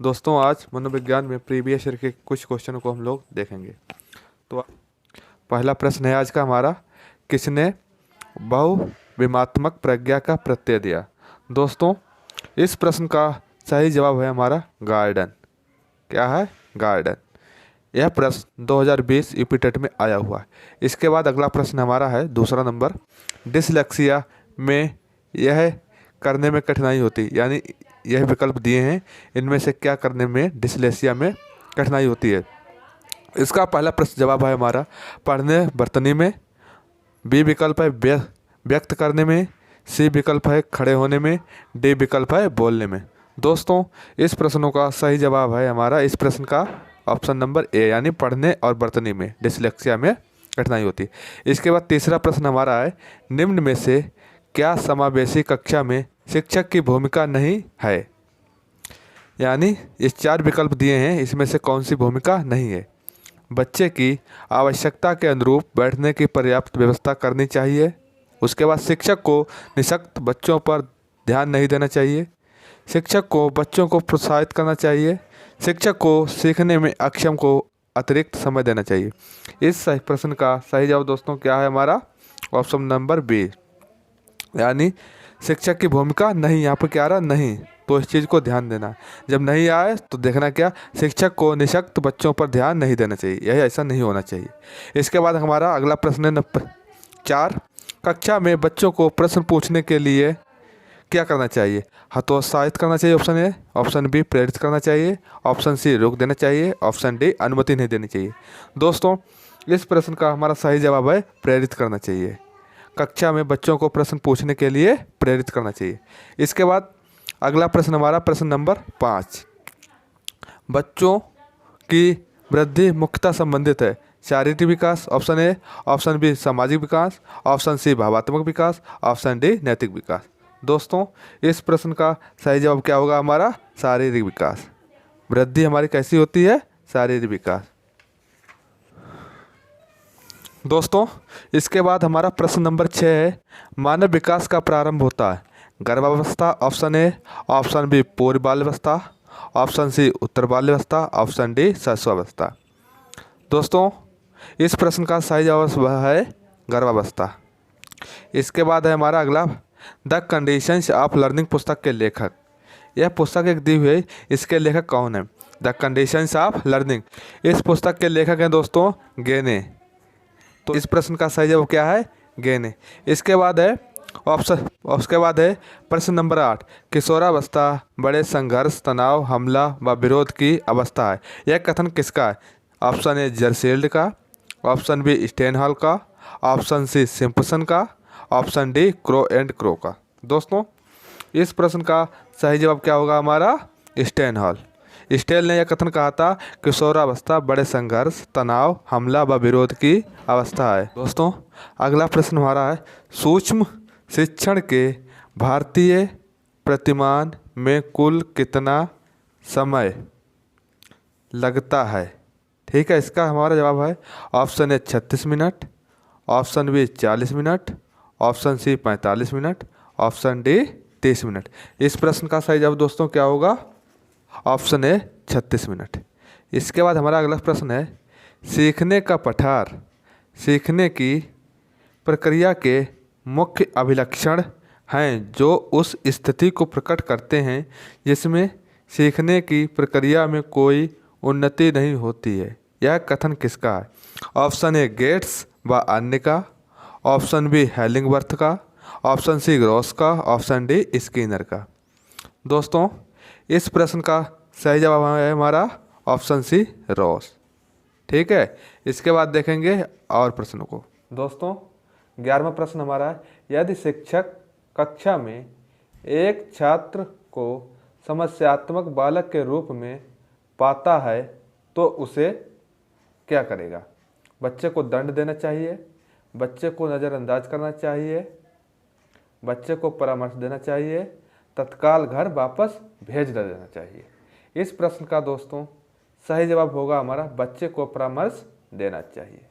दोस्तों आज मनोविज्ञान में प्रीवियस ईयर के कुछ क्वेश्चनों को हम लोग देखेंगे। तो पहला प्रश्न है आज का हमारा, किसने बहुविमात्मक प्रज्ञा का प्रत्यय दिया। दोस्तों इस प्रश्न का सही जवाब है हमारा गार्डन। क्या है? गार्डन। यह प्रश्न 2020 यूपी टेट में आया हुआ है। इसके बाद अगला प्रश्न हमारा है दूसरा नंबर, डिसलेक्सिया में यह करने में कठिनाई होती, यानी यह विकल्प दिए हैं, इनमें से क्या करने में डिसलेक्सिया में कठिनाई होती है। इसका पहला प्रश्न जवाब है हमारा पढ़ने बर्तनी में, बी विकल्प है व्यक्त करने में, सी विकल्प है खड़े होने में, डी विकल्प है बोलने में। दोस्तों इस प्रश्नों का सही जवाब है हमारा इस प्रश्न का ऑप्शन नंबर ए, यानी पढ़ने और बर्तनी में डिसलेक्सिया में कठिनाई होती है। इसके बाद तीसरा प्रश्न हमारा है, निम्न में से क्या समावेशी कक्षा में शिक्षक की भूमिका नहीं है। यानी ये चार विकल्प दिए हैं, इसमें से कौन सी भूमिका नहीं है। बच्चे की आवश्यकता के अनुरूप बैठने की पर्याप्त व्यवस्था करनी चाहिए। उसके बाद शिक्षक को निःशक्त बच्चों पर ध्यान नहीं देना चाहिए। शिक्षक को बच्चों को प्रोत्साहित करना चाहिए। शिक्षक को सीखने में अक्षम को अतिरिक्त समय देना चाहिए। इस सही प्रश्न का सही जवाब दोस्तों क्या है हमारा ऑप्शन नंबर बी, यानी शिक्षक की भूमिका नहीं। यहाँ पर क्या आ रहा नहीं, तो इस चीज़ को ध्यान देना। जब नहीं आए तो देखना क्या, शिक्षक को निःशक्त बच्चों पर ध्यान नहीं देना चाहिए, यह ऐसा नहीं होना चाहिए। इसके बाद हमारा अगला प्रश्न है नंबर 4, कक्षा में बच्चों को प्रश्न पूछने के लिए क्या करना चाहिए। हतोत्साहित करना चाहिए ऑप्शन ए, ऑप्शन बी प्रेरित करना चाहिए, ऑप्शन सी रोक देना चाहिए, ऑप्शन डी अनुमति नहीं देनी चाहिए। दोस्तों इस प्रश्न का हमारा सही जवाब है प्रेरित करना चाहिए। कक्षा में बच्चों को प्रश्न पूछने के लिए प्रेरित करना चाहिए। इसके बाद अगला प्रश्न हमारा प्रश्न नंबर 5, बच्चों की वृद्धि मुख्यतः संबंधित है शारीरिक विकास ऑप्शन ए, ऑप्शन बी सामाजिक विकास, ऑप्शन सी भावात्मक विकास, ऑप्शन डी नैतिक विकास। दोस्तों इस प्रश्न का सही जवाब क्या होगा हमारा शारीरिक विकास। वृद्धि हमारी कैसी होती है? शारीरिक विकास। दोस्तों इसके बाद हमारा प्रश्न नंबर 6 है, मानव विकास का प्रारंभ होता है गर्भावस्था ऑप्शन ए, ऑप्शन बी पूर्व बाल्यावस्था, ऑप्शन सी उत्तर बाल्यावस्था, ऑप्शन डी शैशवावस्था। दोस्तों इस प्रश्न का सही जवाब है गर्भावस्था। इसके बाद है हमारा अगला, द कंडीशंस ऑफ लर्निंग पुस्तक के लेखक। यह पुस्तक एक दी हुई है, इसके लेखक कौन है? द कंडीशंस ऑफ लर्निंग, इस पुस्तक के लेखक हैं दोस्तों गेने। तो इस प्रश्न का सही जवाब क्या है? गेने। इसके बाद है उसके बाद है प्रश्न नंबर 8, किशोरावस्था बड़े संघर्ष तनाव हमला व विरोध की अवस्था है, यह कथन किसका है? ऑप्शन ए जरसील्ड का, ऑप्शन बी स्टेनहॉल का, ऑप्शन सी सिम्पसन का, option D Crow and crow का। दोस्तों इस प्रश्न का सही जवाब क्या होगा हमारा स्टेनहॉल। स्टेल ने यह कथन कहा था, किशोरावस्था बड़े संघर्ष तनाव हमला व विरोध की अवस्था है। दोस्तों अगला प्रश्न हमारा है, सूक्ष्म शिक्षण के भारतीय प्रतिमान में कुल कितना समय लगता है? ठीक है, इसका हमारा जवाब है option A 36 minute, option B 40 minute, option C 45 minute, option D 30 minute. इस प्रश्न का सही जवाब दोस्तों क्या होगा? Option A 36 minute. इसके बाद हमारा अगला प्रश्न है, सीखने का पठार सीखने की प्रक्रिया के मुख्य अभिलक्षण हैं जो उस स्थिति को प्रकट करते हैं जिसमें सीखने की प्रक्रिया में कोई उन्नति नहीं होती है, यह कथन किसका है? ऑप्शन ए गेट्स व अन्य का, ऑप्शन बी हेलिंगवर्थ का, ऑप्शन सी ग्रॉस का, ऑप्शन डी स्किनर का। दोस्तों इस प्रश्न का सही जवाब है हमारा ऑप्शन सी रॉस। ठीक है, इसके बाद देखेंगे और प्रश्नों को। दोस्तों 11वां प्रश्न हमारा है, यदि शिक्षक कक्षा में एक छात्र को समस्यात्मक बालक के रूप में पाता है तो उसे क्या करेगा? बच्चे को दंड देना चाहिए, बच्चे को नज़रअंदाज करना चाहिए, बच्चे को परामर्श देना चाहिए, तत्काल घर वापस भेज देना चाहिए। इस प्रश्न का दोस्तों सही जवाब होगा हमारा बच्चे को परामर्श देना चाहिए।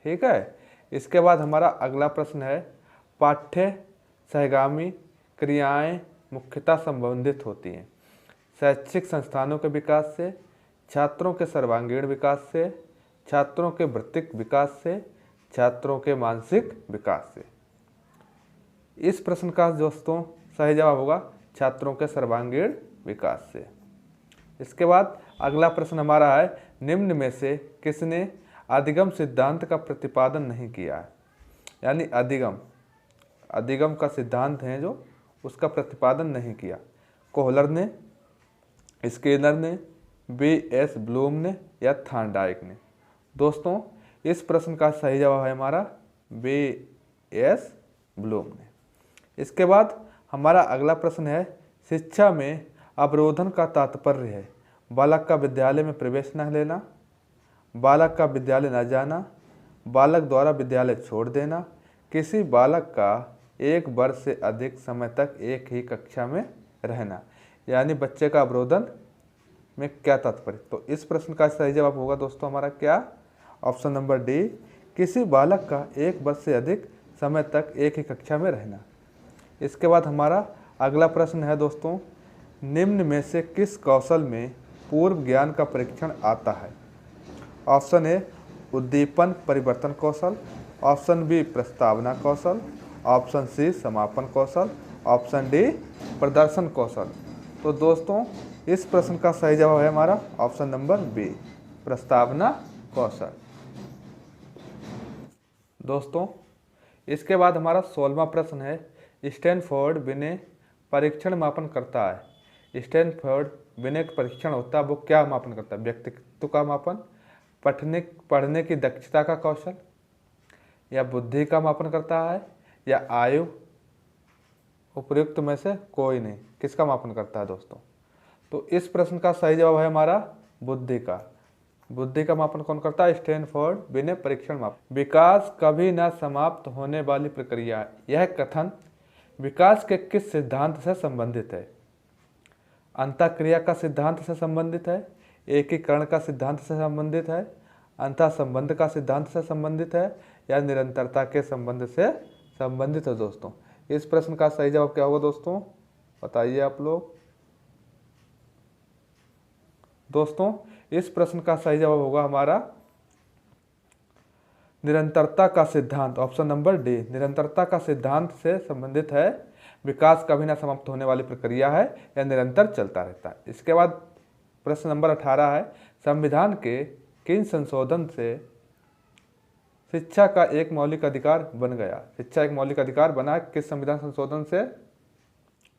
ठीक है, इसके बाद हमारा अगला प्रश्न है, पाठ्य सहगामी क्रियाएं मुख्यतः संबंधित होती हैं शैक्षिक संस्थानों के विकास से, छात्रों के सर्वांगीण विकास से, छात्रों के वृत्तिक विकास से, छात्रों के मानसिक विकास से। इस प्रश्न का दोस्तों सही जवाब होगा छात्रों के सर्वांगीण विकास से। इसके बाद अगला प्रश्न हमारा है, निम्न में से किसने अधिगम सिद्धांत का प्रतिपादन नहीं किया है। यानी अधिगम का सिद्धांत है जो, उसका प्रतिपादन नहीं किया। कोहलर ने, स्किनर ने, B.S. ब्लूम ने या थॉर्नडाइक ने। दोस्तों इस प्रश्न का सही जवाब है हमारा B.S. ब्लूम ने। इसके बाद हमारा अगला प्रश्न है, शिक्षा में अवरोधन का तात्पर्य है बालक का विद्यालय में प्रवेश न लेना, बालक का विद्यालय न जाना, बालक द्वारा विद्यालय छोड़ देना, किसी बालक का एक वर्ष से अधिक समय तक एक ही कक्षा में रहना। यानी बच्चे का अवरोधन में क्या तात्पर्य। तो इस प्रश्न का सही जवाब होगा दोस्तों हमारा क्या, ऑप्शन नंबर डी, किसी बालक का एक वर्ष से अधिक समय तक एक ही कक्षा में रहना। इसके बाद हमारा अगला प्रश्न है दोस्तों, निम्न में से किस कौशल में पूर्व ज्ञान का परीक्षण आता है। ऑप्शन ए उद्दीपन परिवर्तन कौशल, ऑप्शन बी प्रस्तावना कौशल, ऑप्शन सी समापन कौशल, ऑप्शन डी प्रदर्शन कौशल। तो दोस्तों इस प्रश्न का सही जवाब है हमारा ऑप्शन नंबर बी, प्रस्तावना कौशल। दोस्तों इसके बाद हमारा 16वां प्रश्न है, स्टैनफोर्ड विनय परीक्षण मापन करता है। स्टैनफोर्ड विनय परीक्षण होता है वो क्या मापन करता है, व्यक्तित्व का मापन, पढ़ने की दक्षता का कौशल, या बुद्धि का मापन करता है, या आयु, उपयुक्त में से कोई नहीं। किसका मापन करता है दोस्तों। तो इस प्रश्न का सही जवाब है हमारा बुद्धि का मापन कौन करता है, स्टैनफोर्ड विनय परीक्षण मापन। विकास कभी न समाप्त होने वाली प्रक्रिया है। यह कथन विकास के किस सिद्धांत से संबंधित है। अंतःक्रिया का सिद्धांत से संबंधित है, एकीकरण का सिद्धांत से संबंधित है, अंतः संबंध का सिद्धांत से संबंधित है, या निरंतरता के संबंध से संबंधित है। दोस्तों इस प्रश्न का सही जवाब क्या होगा दोस्तों, बताइए आप लोग। दोस्तों इस प्रश्न का सही जवाब होगा हमारा निरंतरता का सिद्धांत, ऑप्शन नंबर डी, निरंतरता का सिद्धांत से संबंधित है। विकास कभी ना समाप्त होने वाली प्रक्रिया है, यह निरंतर चलता रहता है। इसके बाद प्रश्न नंबर 18 है, संविधान के किन संशोधन से शिक्षा का एक मौलिक अधिकार बन गया। शिक्षा एक मौलिक अधिकार बना किस संविधान संशोधन से।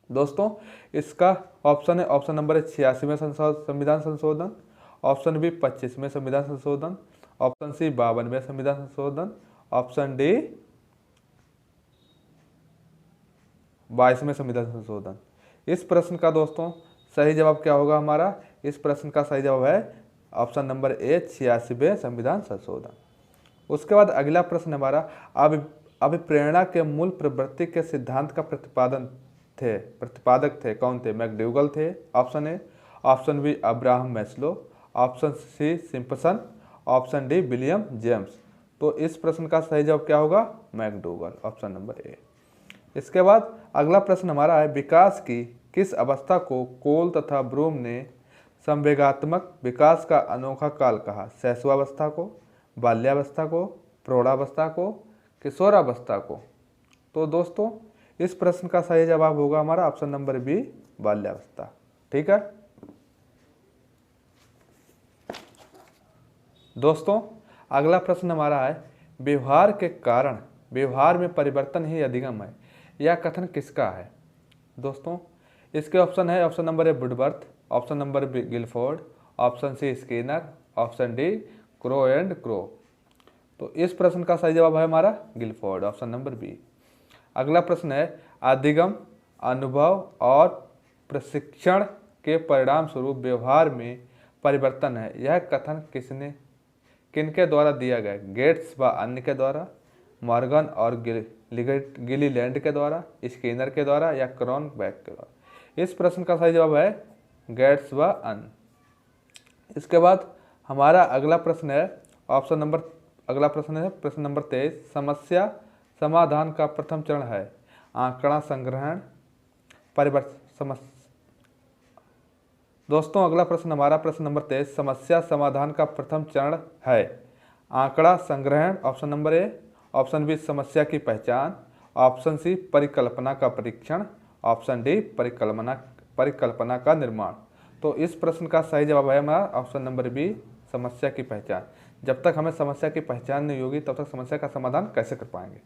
दोस्तों इसका ऑप्शन है, ऑप्शन नंबर है 86वें संविधान संशोधन, ऑप्शन बी 25वें संविधान संशोधन, ऑप्शन सी 52वें संविधान संशोधन, ऑप्शन डी 22वें संविधान संशोधन। इस प्रश्न का दोस्तों सही जवाब क्या होगा हमारा, इस प्रश्न का सही जवाब है ऑप्शन नंबर ए 86वें संविधान संशोधन। उसके बाद अगला प्रश्न हमारा, अभिप्रेरणा के मूल प्रवृत्ति के सिद्धांत का प्रतिपादक थे कौन थे। मैकडूगल थे, option A, option B Abraham Maslow, option C Simpson, option D William James. तो इस प्रश्न का सही जवाब क्या होगा, मैकडूगल, ऑप्शन नंबर ए। इसके बाद अगला प्रश्न हमारा है, विकास की किस अवस्था को कोल तथा ब्रूम ने संवेगात्मक विकास का अनोखा काल कहा। शैशवावस्था को, बाल्यावस्था को, प्रौढ़ावस्था को, किशोरावस्था को। तो दोस्तों इस प्रश्न का सही जवाब होगा हमारा ऑप्शन नंबर बी, बाल्यावस्था। ठीक है दोस्तों अगला प्रश्न हमारा है, व्यवहार के कारण व्यवहार में परिवर्तन ही अधिगम है, यह कथन किसका है। दोस्तों इसके ऑप्शन है, option number A Woodworth, option number B Guilford, option C Skinner, option D Crow and Crow. तो इस प्रश्न का सही जवाब है हमारा गिलफोर्ड, ऑप्शन नंबर बी। अगला प्रश्न है, अधिगम, अनुभव और प्रशिक्षण के परिणाम स्वरूप व्यवहार में परिवर्तन है, यह कथन किनके द्वारा दिया गया। गेट्स व अन्य के द्वारा, मॉर्गन और गिलीलैंड के द्वारा, स्किनर के द्वारा, या क्रॉनबैक के द्वारा। इस प्रश्न का सही जवाब है गेट्स व अन्य। इसके बाद हमारा अगला प्रश्न है, अगला प्रश्न है प्रश्न नंबर 23, समस्या समाधान का प्रथम चरण है आंकड़ा संग्रहण, दोस्तों अगला प्रश्न हमारा प्रश्न नंबर 23, समस्या समाधान का प्रथम चरण है आंकड़ा संग्रहण option number A, option B समस्या की पहचान, ऑप्शन सी परिकल्पना का परीक्षण, ऑप्शन डी परिकल्पना का निर्माण। तो इस प्रश्न का सही जवाब है हमारा ऑप्शन नंबर बी, समस्या की पहचान। जब तक हमें समस्या की पहचान नहीं होगी तब तक समस्या का समाधान कैसे कर पाएंगे।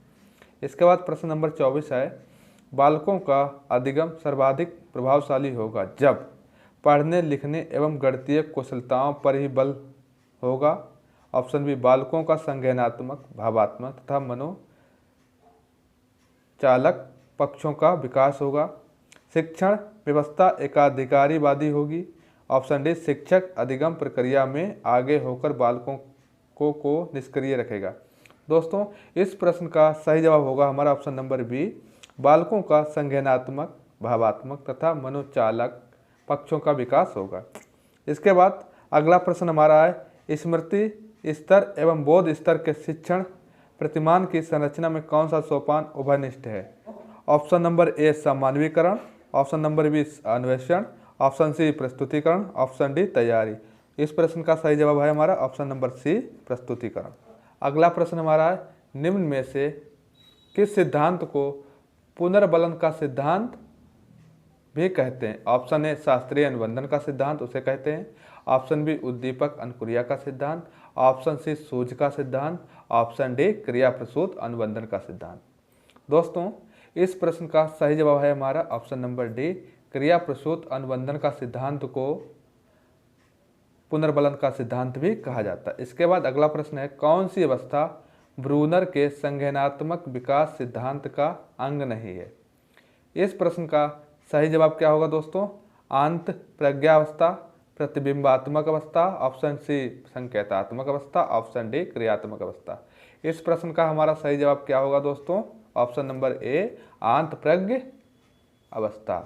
इसके बाद प्रश्न नंबर 24 है, बालकों का अधिगम सर्वाधिक प्रभावशाली होगा जब पढ़ने लिखने एवं गणितीय कुशलताओं पर ही बल होगा। ऑप्शन बी बालकों का संज्ञानात्मक, भावात्मक तथा मनोचालक पक्षों का विकास होगा। शिक्षण व्यवस्था एकाधिकारवादी होगी। ऑप्शन डी शिक्षक अधिगम प्रक्रिया में आगे होकर बालकों को निष्क्रिय रखेगा। दोस्तों इस प्रश्न का सही जवाब होगा हमारा ऑप्शन नंबर बी, बालकों का संज्ञानात्मक, भावात्मक तथा मनोचालक पक्षों का विकास होगा। इसके बाद अगला प्रश्न हमारा है, स्मृति स्तर एवं बोध स्तर के शिक्षण प्रतिमान की संरचना में कौन सा सोपान उभयनिष्ठ है। ऑप्शन नंबर ए सामान्यीकरण, ऑप्शन नंबर बी अन्वेषण, ऑप्शन सी प्रस्तुतिकरण, ऑप्शन डी तैयारी। इस प्रश्न का सही जवाब है हमारा ऑप्शन नंबर सी प्रस्तुतिकरण। अगला प्रश्न हमारा है, निम्न में से किस सिद्धांत को पुनर्बलन का सिद्धांत भी कहते हैं। ऑप्शन ए शास्त्रीय अनुबंधन का सिद्धांत उसे कहते हैं, ऑप्शन बी उद्दीपक अनुक्रिया का सिद्धांत, ऑप्शन सी सूझ का सिद्धांत, ऑप्शन डी क्रिया प्रसूत अनुबंधन का सिद्धांत। दोस्तों इस प्रश्न का सही जवाब है हमारा ऑप्शन नंबर डी, क्रिया प्रसूत अनुबंधन का सिद्धांत को पुनर्बलन का सिद्धांत भी कहा जाता है। इसके बाद अगला प्रश्न है, कौन सी अवस्था ब्रूनर के संज्ञानात्मक विकास सिद्धांत का अंग नहीं है। इस प्रश्न का सही जवाब क्या होगा दोस्तों, आंत प्रज्ञावस्था, प्रतिबिंबात्मक अवस्था, ऑप्शन सी संकेतात्मक अवस्था, ऑप्शन डी क्रियात्मक अवस्था। इस प्रश्न का हमारा सही जवाब क्या होगा दोस्तों, ऑप्शन नंबर ए आंत प्रज्ञ अवस्था।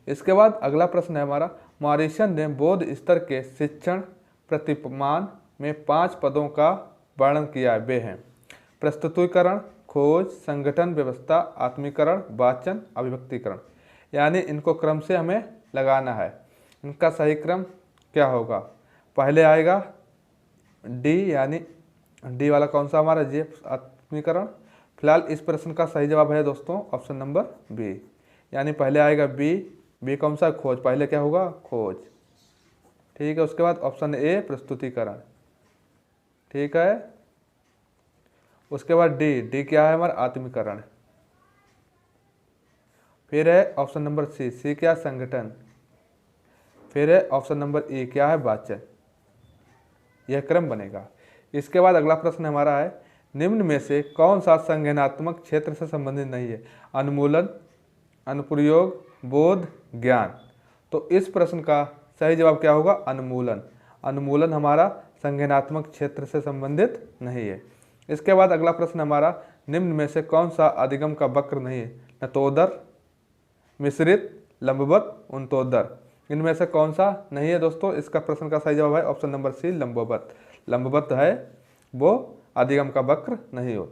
इसके बाद अगला प्रश्न है हमारा, मॉरिसन ने बोध स्तर के शिक्षण प्रतिमान में 5 पदों का वर्णन किया है। वे हैं प्रस्तुतिकरण, खोज, संगठन व्यवस्था, आत्मीकरण, वाचन, अभिव्यक्तिकरण। यानी इनको क्रम से हमें लगाना है। इनका सही क्रम क्या होगा, पहले आएगा डी, यानी डी वाला कौन सा हमारा जी आत्मीकरण। फिलहाल इस प्रश्न का सही जवाब है दोस्तों ऑप्शन नंबर बी, यानी पहले आएगा बी कौन सा, खोज। पहले क्या होगा, खोज। ठीक है, उसके बाद ऑप्शन ए प्रस्तुतिकरण। ठीक है, उसके बाद डी क्या है हमारा, आत्मीकरण। फिर है ऑप्शन नंबर सी क्या, संगठन। फिर है ऑप्शन नंबर ई क्या है, वाचन। यह क्रम बनेगा। इसके बाद अगला प्रश्न हमारा है, निम्न में से कौन सा संज्ञानात्मक क्षेत्र से संबंधित नहीं है। अनुमूलन, अनुप्रयोग, बोध, ज्ञान। तो इस प्रश्न का सही जवाब क्या होगा, अनुमूलन। अनुमूलन हमारा संज्ञानात्मक क्षेत्र से संबंधित नहीं है। इसके बाद अगला प्रश्न हमारा, निम्न में से कौन सा अधिगम का वक्र नहीं है। नतोदर, मिश्रित, लंबवत, उन्तोदर। इनमें से कौन सा नहीं है दोस्तों। इसका प्रश्न का सही जवाब है ऑप्शन नंबर सी लंबवत। लंबवत है वो अधिगम का वक्र नहीं हो।